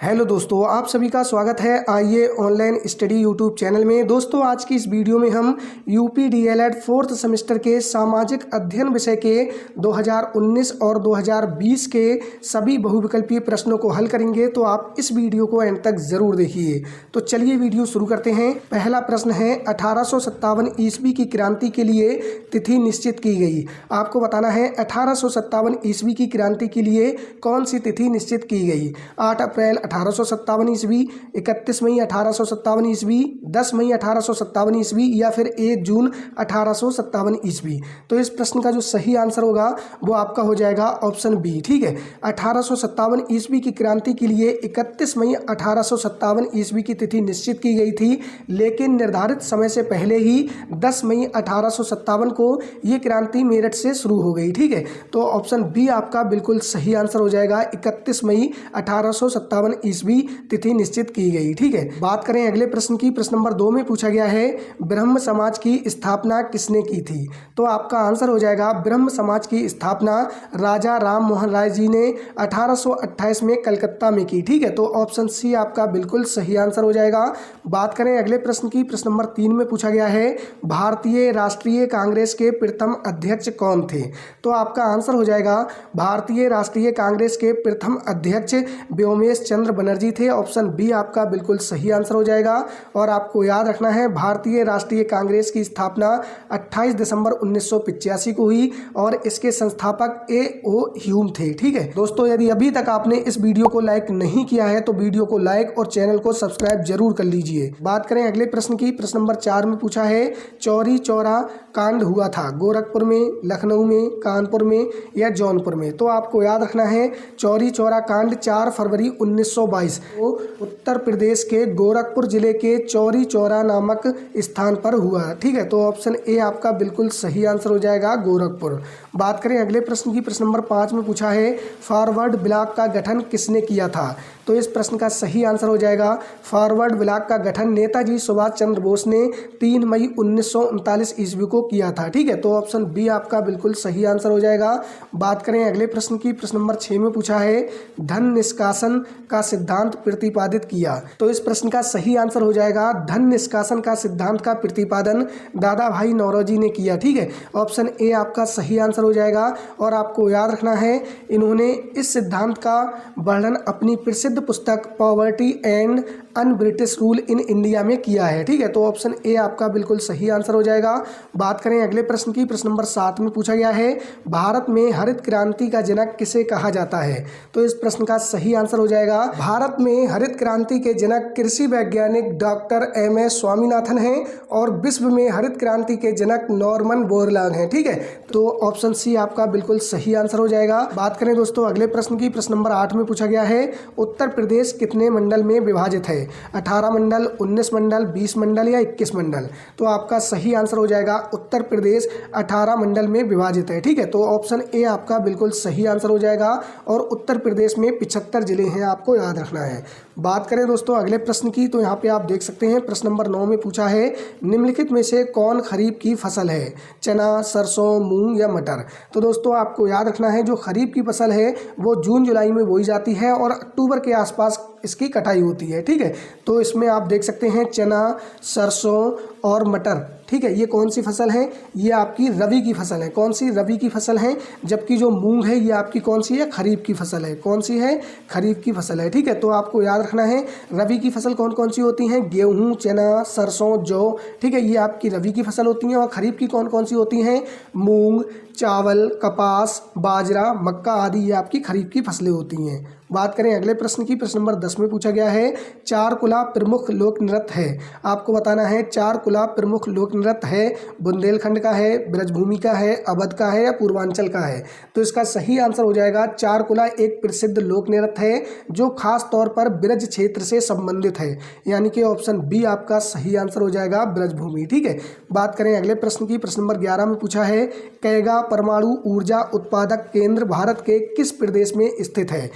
Hello दोस्तों, आप सभी का स्वागत है आइए ऑनलाइन स्टडी यूट्यूब चैनल में। दोस्तों आज की इस वीडियो में हम यूपी डीएलएड 4th सेमेस्टर के सामाजिक अध्ययन विषय के 2019 और 2020 के सभी बहुविकल्पीय प्रश्नों को हल करेंगे, तो आप इस वीडियो को एंड तक जरूर देखिए। तो चलिए वीडियो शुरू करते हैं। पहला प्रश्न है 1857 ईस्वी की क्रांति के लिए तिथि निश्चित की गई। आपको बताना है 1857 ईस्वी की क्रांति के लिए कौन सी तिथि निश्चित की गई। 8 अप्रैल 1857 ईस्वी, 31 मई 1857 ईस्वी, 10 मई 1857 ईस्वी या फिर 1 जून 1857 ईस्वी। तो इस प्रश्न का जो सही आंसर होगा वो आपका हो जाएगा ऑप्शन बी। ठीक है, 1857 ईस्वी की क्रांति के लिए 31 मई 1857 ईस्वी की तिथि निश्चित की गई थी, लेकिन निर्धारित समय से पहले ही 10 मई 1857 को ये क्रांति मेरठ से शुरू हो गई। ठीक है, तो ऑप्शन बी आपका बिल्कुल सही आंसर हो जाएगा। 31 मई 1857 ईस्वी तिथि निश्चित की गई। ठीक है, बात करें अगले प्रश्न की। प्रश्न नंबर 2 में पूछा गया है ब्रह्म समाज की स्थापना किसने की थी। तो आपका आंसर हो जाएगा ब्रह्म समाज की स्थापना राजा राम मोहन राय जी ने 1828 में कलकत्ता में की। ठीक है, तो ऑप्शन सी आपका बिल्कुल सही आंसर हो जाएगा। बात करें अगले प्रश्न की। प्रश्न नंबर 3 में पूछा गया है भारतीय राष्ट्रीय कांग्रेस के प्रथम अध्यक्ष कौन थे। तो आपका आंसर हो जाएगा भारतीय राष्ट्रीय कांग्रेस के प्रथम अध्यक्ष व्योमेश चंद्र बनर्जी थे। ऑप्शन बी आपका बिल्कुल सही आंसर हो जाएगा। और आपको याद रखना है भारतीय राष्ट्रीय कांग्रेस की स्थापना 28 दिसंबर 1985 को हुई और इसके संस्थापक A.O. ह्यूम थे। ठीक है दोस्तों, यदि अभी तक आपने इस वीडियो को लाइक नहीं किया है तो वीडियो को लाइक और चैनल को सब्सक्राइब जरूर कर लीजिए। बात करें अगले प्रश्न की। प्रश्न नंबर 4 में पूछा है चौरी चौरा कांड हुआ था गोरखपुर में, लखनऊ में, कानपुर में या जौनपुर में। तो आपको याद रखना है चौरी चौरा कांड 4 फरवरी 1922 को उत्तर प्रदेश के गोरखपुर जिले के चौरी चौरा नामक स्थान पर हुआ। ठीक है, तो ऑप्शन ए आपका बिल्कुल सही आंसर हो जाएगा गोरखपुर। बात करें अगले प्रश्न की। प्रश्न नंबर 5 में पूछा है फॉरवर्ड ब्लॉक का गठन किसने किया था। तो इस प्रश्न का सही आंसर हो जाएगा फॉरवर्ड ब्लॉक का गठन नेताजी सुभाष चंद्र बोस ने 3 मई 1939 ईस्वी को किया था। ठीक है, तो ऑप्शन बी आपका बिल्कुल सही आंसर हो जाएगा। बात करें अगले प्रश्न की। प्रश्न नंबर 6 में पूछा है धन निष्कासन का सिद्धांत प्रतिपादित किया। तो इस प्रश्न का सही आंसर हो जाएगा धन निष्कासन का सिद्धांत का प्रतिपादन दादा भाई नौरोजी ने किया। ठीक है, ऑप्शन ए आपका सही आंसर हो जाएगा। और आपको याद रखना है इन्होंने इस सिद्धांत का वर्णन अपनी प्रसिद्ध पुस्तक poverty and un British rule in India में किया है। ठीक है, तो ऑप्शन ए आपका बिल्कुल सही आंसर हो जाएगा। बात करें अगले प्रश्न की। प्रश्न नंबर 7 में पूछा गया है भारत में हरित क्रांति का जनक किसे कहा जाता है। तो इस प्रश्न का सही आंसर हो जाएगा भारत में हरित क्रांति के जनक कृषि वैज्ञानिक डॉक्टर M.S. स्वामीनाथन हैं और विश्व में हरित क्रांति के जनक नॉर्मन बोरलॉग हैं। ठीक है, तो ऑप्शन सी आपका बिल्कुल सही आंसर हो जाएगा। बात करें दोस्तों अगले प्रश्न की। प्रश्न नंबर 8 में पूछा गया है उत्तर प्रदेश कितने मंडल में विभाजित है। 18 मंडल, 19 मंडल, 20 मंडल या 21 मंडल। तो आपका सही आंसर हो जाएगा उत्तर प्रदेश 18 मंडल में विभाजित है। ठीक है, तो ऑप्शन ए आपका बिल्कुल सही आंसर हो जाएगा। और उत्तर प्रदेश में 75 जिले हैं, आपको याद रखना है। बात करें दोस्तों अगले प्रश्न की। तो यहाँ पे आप देख सकते हैं प्रश्न नंबर 9 में पूछा है निम्नलिखित में से कौन खरीफ की फसल है, चना, सरसों, मूंग या मटर। तो दोस्तों आपको याद रखना है जो खरीफ की फसल है वो जून जुलाई में बोई जाती है और अक्टूबर के आसपास इसकी कटाई होती है। ठीक है, तो इसमें आप देख सकते हैं चना, सरसों और मटर। ठीक है, ये कौन सी फसल है, ये आपकी रबी की फसल है। कौन सी रबी की फसल है। जबकि जो मूंग है ये आपकी कौन सी है, खरीफ की फसल है। कौन सी है, खरीफ की फसल है। ठीक है, तो आपको याद रखना है रबी की फसल कौन कौन सी होती हैं, गेहूं, चना, सरसों, जौ। ठीक है, ये आपकी रबी की फसल होती हैं। और खरीफ की कौन कौन सी होती हैं, मूंग, चावल, कपास, बाजरा, मक्का आदि ये आपकी खरीफ की फसलें होती हैं। बात करें अगले प्रश्न की। प्रश्न नंबर 10 में पूछा गया है चारकुला प्रमुख लोक नृत्य है। आपको बताना है चारकुला प्रमुख लोक नृत्य है बुंदेलखंड का है, ब्रजभूमि का है, अवध का है या पूर्वांचल का है। तो इसका सही आंसर हो जाएगा चारकुला एक प्रसिद्ध लोक नृत्य है जो खास तौर पर ब्रज क्षेत्र से संबंधित है, यानी कि ऑप्शन बी आपका सही आंसर हो जाएगा ब्रजभूमि। ठीक है, बात करें अगले प्रश्न की। प्रश्न नंबर 11 में पूछा है कैगा परमाणु ऊर्जा उत्पादक केंद्र भारत के किस प्रदेश में स्थित है।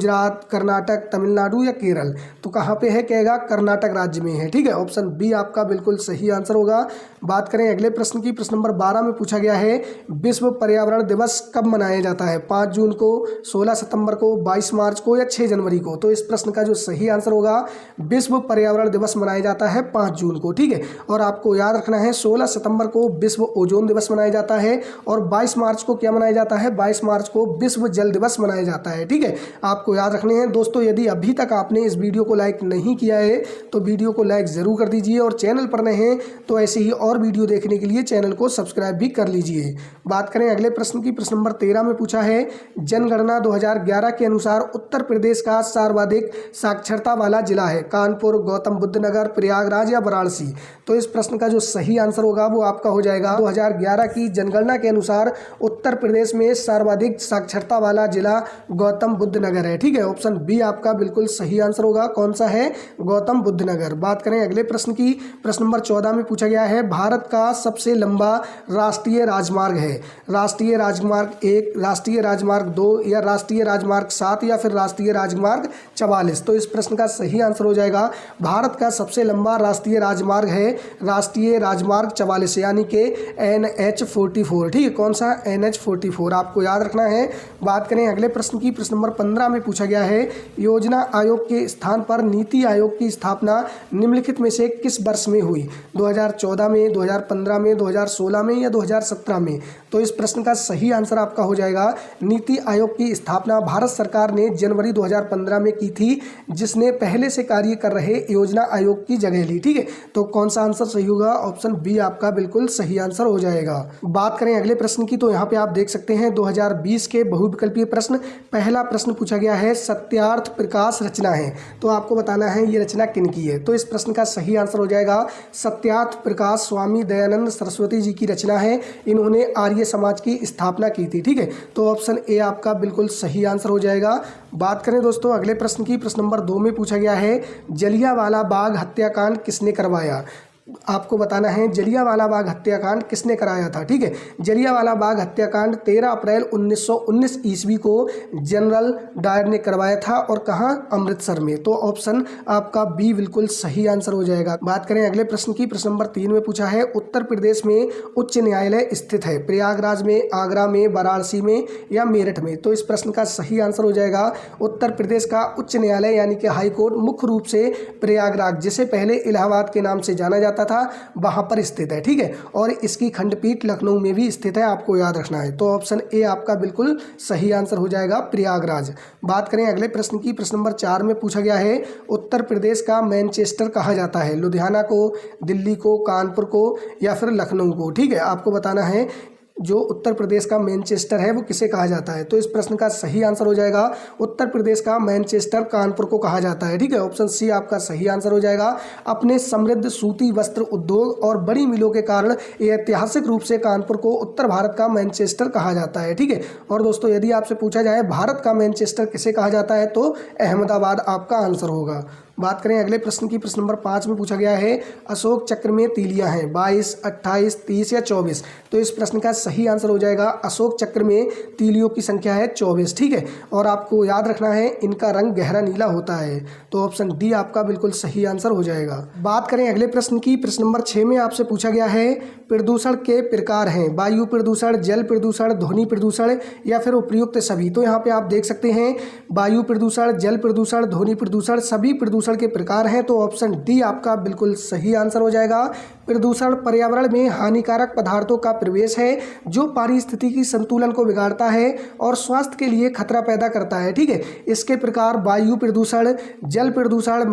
गुजरात, कर्नाटक, तमिलनाडु या केरल? तो कहाँ पे है, कहेगा कर्नाटक राज्य में है। ठीक है, ऑप्शन बी आपका बिल्कुल सही आंसर होगा। बात करें अगले प्रश्न की, प्रश्न नंबर 12 में पूछा गया है विश्व पर्यावरण दिवस कब मनाया जाता है? 5 जून को, 16 सितंबर को, 22 मार्च को या 6 जनवरी को? तो इस प्रश्न का जो सही आंसर होगा, विश्व पर्यावरण दिवस मनाया जाता है 5 जून को। ठीक है, और आपको याद रखना है 16 सितंबर को विश्व ओजोन दिवस मनाया जाता है और 22 मार्च को क्या मनाया जाता है, 22 मार्च को विश्व जल दिवस मनाया जाता है। ठीक है, आपको याद रखने हैं दोस्तों। यदि अभी तक आपने इस वीडियो को लाइक नहीं किया है तो वीडियो को लाइक जरूर कर दीजिए और चैनल पर नए हैं तो ऐसे ही और वीडियो देखने के लिए चैनल को सब्सक्राइब भी कर लीजिए। बात करें अगले प्रश्न की, प्रश्न नंबर 13 में पूछा है जनगणना 2011 के अनुसार उत्तर प्रदेश का सर्वाधिक साक्षरता वाला जिला है? कानपुर, गौतम बुद्ध नगर, प्रयागराज या वाराणसी? तो इस प्रश्न का जो सही आंसर होगा वो आपका हो जाएगा 2011 की जनगणना के अनुसार उत्तर प्रदेश में सर्वाधिक साक्षरता वाला जिला गौतम बुद्ध नगर है। ठीक है, ऑप्शन बी आपका बिल्कुल सही आंसर होगा। कौन सा है? गौतम बुद्ध नगर। बात करें अगले प्रश्न की, प्रश्न नंबर 14 में पूछा गया है भारत का सबसे लंबा राष्ट्रीय राजमार्ग है? राष्ट्रीय राजमार्ग 1, राष्ट्रीय राजमार्ग 2 या राष्ट्रीय राजमार्ग 7 या फिर राष्ट्रीय राजमार्ग 44? तो इस प्रश्न का सही आंसर हो जाएगा भारत का सबसे लंबा राष्ट्रीय राजमार्ग है राष्ट्रीय राजमार्ग 44 यानी कि NH44। ठीक है, कौन सा? NH44 आपको याद रखना है। बात करें अगले प्रश्न की, प्रश्न नंबर 15 में पूछा गया है योजना आयोग के स्थान पर नीति आयोग की स्थापना निम्नलिखित में से किस वर्ष में हुई? 2014 में, 2015 में, 2016 में या 2017 में? तो इस प्रश्न का सही आंसर आपका हो जाएगा नीति आयोग की स्थापना भारत सरकार ने जनवरी 2015 में की थी, जिसने पहले से कार्य कर रहे योजना आयोग की जगह ली। ठीक है, तो कौन सा आंसर सही होगा? ऑप्शन बी आपका बिल्कुल सही आंसर हो जाएगा। बात करें अगले प्रश्न की, तो यहाँ पे आप देख सकते हैं 2020 के बहुविकल्पीय प्रश्न। पहला प्रश्न पूछा गया है सत्यार्थ प्रकाश रचना है, तो आपको बताना है ये रचना किन की है? तो इस प्रश्न का सही आंसर हो जाएगा सत्यार्थ प्रकाश स्वामी दयानंद सरस्वती जी की रचना है। इन्होंने आर्य समाज की स्थापना की थी। ठीक है, तो ऑप्शन ए आपका बिल्कुल सही आंसर हो जाएगा। बात करें दोस्तों अगले प्रश्न की, प्रश्न नंबर 2 में पूछा गया है जलियांवाला बाग हत्याकांड किसने करवाया? आपको बताना है जलियांवाला बाग हत्याकांड किसने कराया था। ठीक है, जलियांवाला बाग हत्याकांड 13 अप्रैल 1919 ईस्वी को जनरल डायर ने करवाया था और कहाँ? अमृतसर में। तो ऑप्शन आपका बी बिल्कुल सही आंसर हो जाएगा। बात करें अगले प्रश्न की, प्रश्न नंबर 3 में पूछा है उत्तर प्रदेश में उच्च न्यायालय स्थित है? प्रयागराज में, आगरा में, वाराणसी में या मेरठ में? तो इस प्रश्न का सही आंसर हो जाएगा उत्तर प्रदेश का उच्च न्यायालय यानी कि हाईकोर्ट मुख्य रूप से प्रयागराज, जिसे पहले इलाहाबाद के नाम से जाना जाता था, वहां पर स्थित है। ठीक है, और इसकी खंडपीठ लखनऊ में भी स्थित है, आपको याद रखना है। तो ऑप्शन ए आपका बिल्कुल सही आंसर हो जाएगा प्रयागराज। बात करें अगले प्रश्न की, प्रश्न नंबर 4 में पूछा गया है उत्तर प्रदेश का मैनचेस्टर कहा जाता है? लुधियाना को, दिल्ली को, कानपुर को या फिर लखनऊ को? ठीक है, आपको बताना है जो उत्तर प्रदेश का मैनचेस्टर है वो किसे कहा जाता है? तो इस प्रश्न का सही आंसर हो जाएगा उत्तर प्रदेश का मैनचेस्टर कानपुर को कहा जाता है। ठीक है, ऑप्शन सी आपका सही आंसर हो जाएगा। अपने समृद्ध सूती वस्त्र उद्योग और बड़ी मिलों के कारण ऐतिहासिक रूप से कानपुर को उत्तर भारत का मैनचेस्टर कहा जाता है। ठीक है, और दोस्तों यदि आपसे पूछा जाए भारत का मैनचेस्टर किसे कहा जाता है तो अहमदाबाद आपका आंसर होगा। बात करें अगले प्रश्न की, प्रश्न नंबर 5 में पूछा गया है अशोक चक्र में तीलियां हैं 22, 28, 30 या 24? तो इस प्रश्न का सही आंसर हो जाएगा अशोक चक्र में तीलियों की संख्या है 24। ठीक है, और आपको याद रखना है इनका रंग गहरा नीला होता है। तो ऑप्शन डी आपका बिल्कुल सही आंसर हो जाएगा। बात करें अगले प्रश्न की, प्रश्न नंबर 6 में आपसे पूछा गया है प्रदूषण के प्रकार हैं वायु प्रदूषण, जल प्रदूषण, ध्वनि प्रदूषण या फिर उपयुक्त सभी? तो यहाँ पे आप देख सकते हैं वायु प्रदूषण, जल प्रदूषण, ध्वनि प्रदूषण सभी प्रदूषण के प्रकार हैं। तो ऑप्शन डी आपका बिल्कुल सही आंसर हो जाएगा। प्रदूषण पर्यावरण में हानिकारक पदार्थों का प्रवेश है जो पारिस्थितिकी संतुलन को बिगाड़ता है और स्वास्थ्य के लिए खतरा पैदा करता है। ठीक है, इसके प्रकार वायु प्रदूषण, जल प्रदूषण,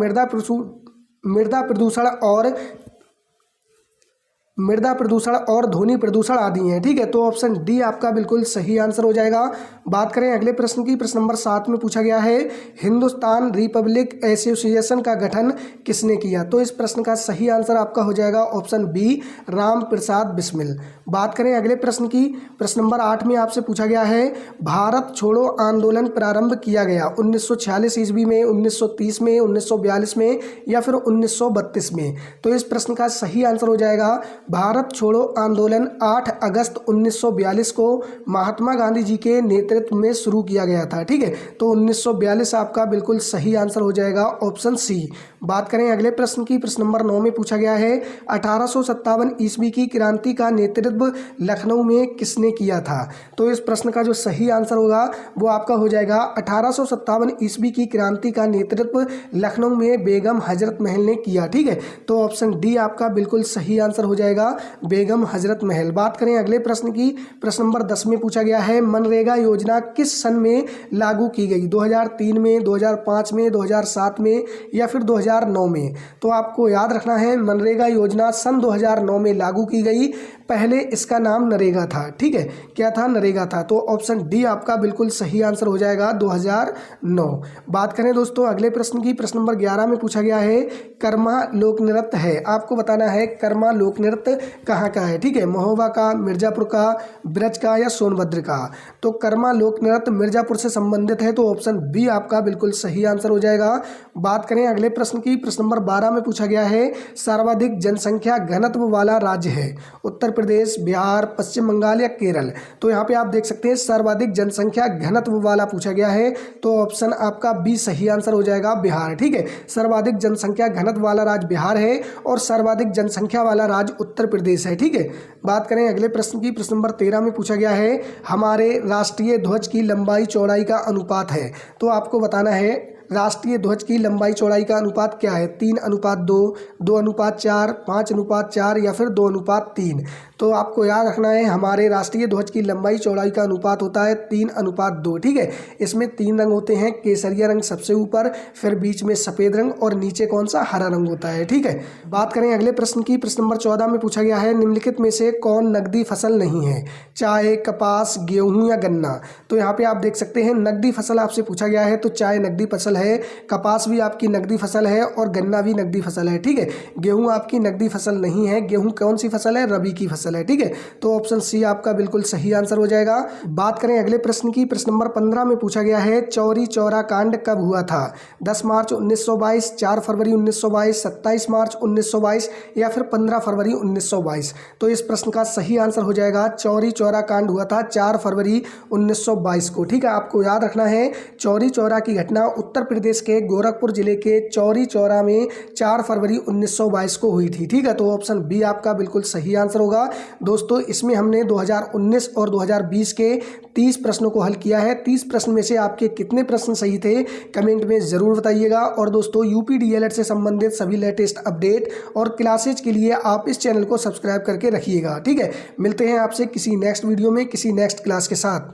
मृदा प्रदूषण और ध्वनि प्रदूषण आदि हैं। ठीक है, तो ऑप्शन डी आपका बिल्कुल सही आंसर हो जाएगा। बात करें अगले प्रश्न की, प्रश्न नंबर 7 में पूछा गया है हिंदुस्तान रिपब्लिक एसोसिएशन का गठन किसने किया? तो इस प्रश्न का सही आंसर आपका हो जाएगा ऑप्शन बी राम प्रसाद बिस्मिल। बात करें अगले प्रश्न की, प्रश्न नंबर 8 में आपसे पूछा गया है भारत छोड़ो आंदोलन प्रारंभ किया गया 1946 ईस्वी में, 1930 में, 1942 में या फिर 1932 में? तो इस प्रश्न का सही आंसर हो जाएगा भारत छोड़ो आंदोलन 8 अगस्त 1942 को महात्मा गांधी जी के नेतृत्व में शुरू किया गया था। ठीक है, तो 1942 आपका बिल्कुल सही आंसर हो जाएगा ऑप्शन सी। बात करें अगले प्रश्न की, प्रश्न नंबर 9 में पूछा गया है 1857 ईस्वी की क्रांति का नेतृत्व लखनऊ में किसने किया था। तो इस प्रश्न का जो सही आंसर होगा वो आपका हो जाएगा 1857 ईस्वी की क्रांति का नेतृत्व लखनऊ में बेगम हजरत महल ने किया। ठीक है, तो ऑप्शन डी आपका बिल्कुल सही आंसर हो जाएगा बेगम हजरत महल। बात करें अगले प्रश्न की, प्रश्न नंबर 10 में पूछा गया है मनरेगा योजना किस सन में लागू की गई, 2003 में, 2005 में, 2007 में या फिर 2009 में। तो आपको याद रखना है मनरेगा योजना सन 2009 में लागू की गई। पहले इसका नाम नरेगा था। ठीक है, क्या था, नरेगा था। तो ऑप्शन डी आपका बिल्कुल सही आंसर हो जाएगा 2009। बात करें दोस्तों अगले प्रश्न की, प्रश्न नंबर 11 में पूछा गया है कर्मा लोक नृत्य है, आपको बताना है कर्मा लोक नृत्य कहाँ का है। ठीक है, महोबा का, मिर्जापुर का, ब्रज का या सोनभद्र का। तो कर्मा लोक नृत्य मिर्जापुर से संबंधित है, तो ऑप्शन बी आपका बिल्कुल सही आंसर हो जाएगा। बात करें अगले प्रश्न की, प्रश्न नंबर 12 में पूछा गया है सर्वाधिक जनसंख्या घनत्व वाला राज्य है, उत्तर प्रदेश, बिहार, पश्चिम बंगाल या केरल। तो यहाँ पे आप देख सकते हैं सर्वाधिक जनसंख्या घनत्व वाला पूछा गया है, तो ऑप्शन आपका बी सही आंसर हो जाएगा बिहार। ठीक है, सर्वाधिक जनसंख्या घनत्व वाला राज्य बिहार है और सर्वाधिक जनसंख्या वाला राज्य उत्तर प्रदेश है। ठीक है, बात करें अगले प्रश्न की, प्रश्न नंबर 13 में पूछा गया है हमारे राष्ट्रीय ध्वज की लंबाई चौड़ाई का अनुपात है। तो आपको बताना है राष्ट्रीय ध्वज की लंबाई चौड़ाई का अनुपात क्या है, 3:2, 2:4, 5:4 या फिर 2:3। तो आपको याद रखना है हमारे राष्ट्रीय ध्वज की लंबाई चौड़ाई का अनुपात होता है 3:2। ठीक है, इसमें 3 रंग होते हैं, केसरिया रंग सबसे ऊपर, फिर बीच में सफ़ेद रंग और नीचे कौन सा, हरा रंग होता है। ठीक है, बात करें अगले प्रश्न की, प्रश्न नंबर 14 में पूछा गया है निम्नलिखित में से कौन नकदी फसल नहीं है, चाय, कपास, गेहूँ या गन्ना। तो यहाँ पे आप देख सकते हैं नकदी फसल आपसे पूछा गया है, तो चाय नकदी फसल है, कपास भी आपकी नकदी फसल है और गन्ना भी नकदी फसल है। ठीक है, गेहूं आपकी नकदी फसल नहीं है, गेहूं कौन सी फसल है, रबी की फसल है। ठीक है, तो ऑप्शन सी आपका बिल्कुल सही आंसर हो जाएगा। बात करें अगले प्रश्न की, प्रश्न नंबर 15 में पूछा गया है चौरी चौरा कांड कब हुआ था, 10 मार्च 1922, 4 फरवरी 1922, 27 मार्च 1922 या फिर 15 फरवरी 1922। तो इस प्रश्न का सही आंसर हो जाएगा चौरी चौरा कांड हुआ था 4 फरवरी 1922 को। ठीक है, आपको याद रखना है चौरी चौरा की घटना उत्तर प्रदेश के गोरखपुर जिले के चौरी चौरा में 4 फरवरी 1922 को हुई थी। ठीक है, तो ऑप्शन बी आपका बिल्कुल सही आंसर होगा। दोस्तों इसमें हमने 2019 और 2020 के 30 प्रश्नों को हल किया है। 30 प्रश्न में से आपके कितने प्रश्न सही थे कमेंट में ज़रूर बताइएगा। और दोस्तों यूपी डीएलएड से संबंधित सभी लेटेस्ट अपडेट और क्लासेज के लिए आप इस चैनल को सब्सक्राइब करके रखिएगा। ठीक है, मिलते हैं आपसे किसी नेक्स्ट वीडियो में किसी नेक्स्ट क्लास के साथ।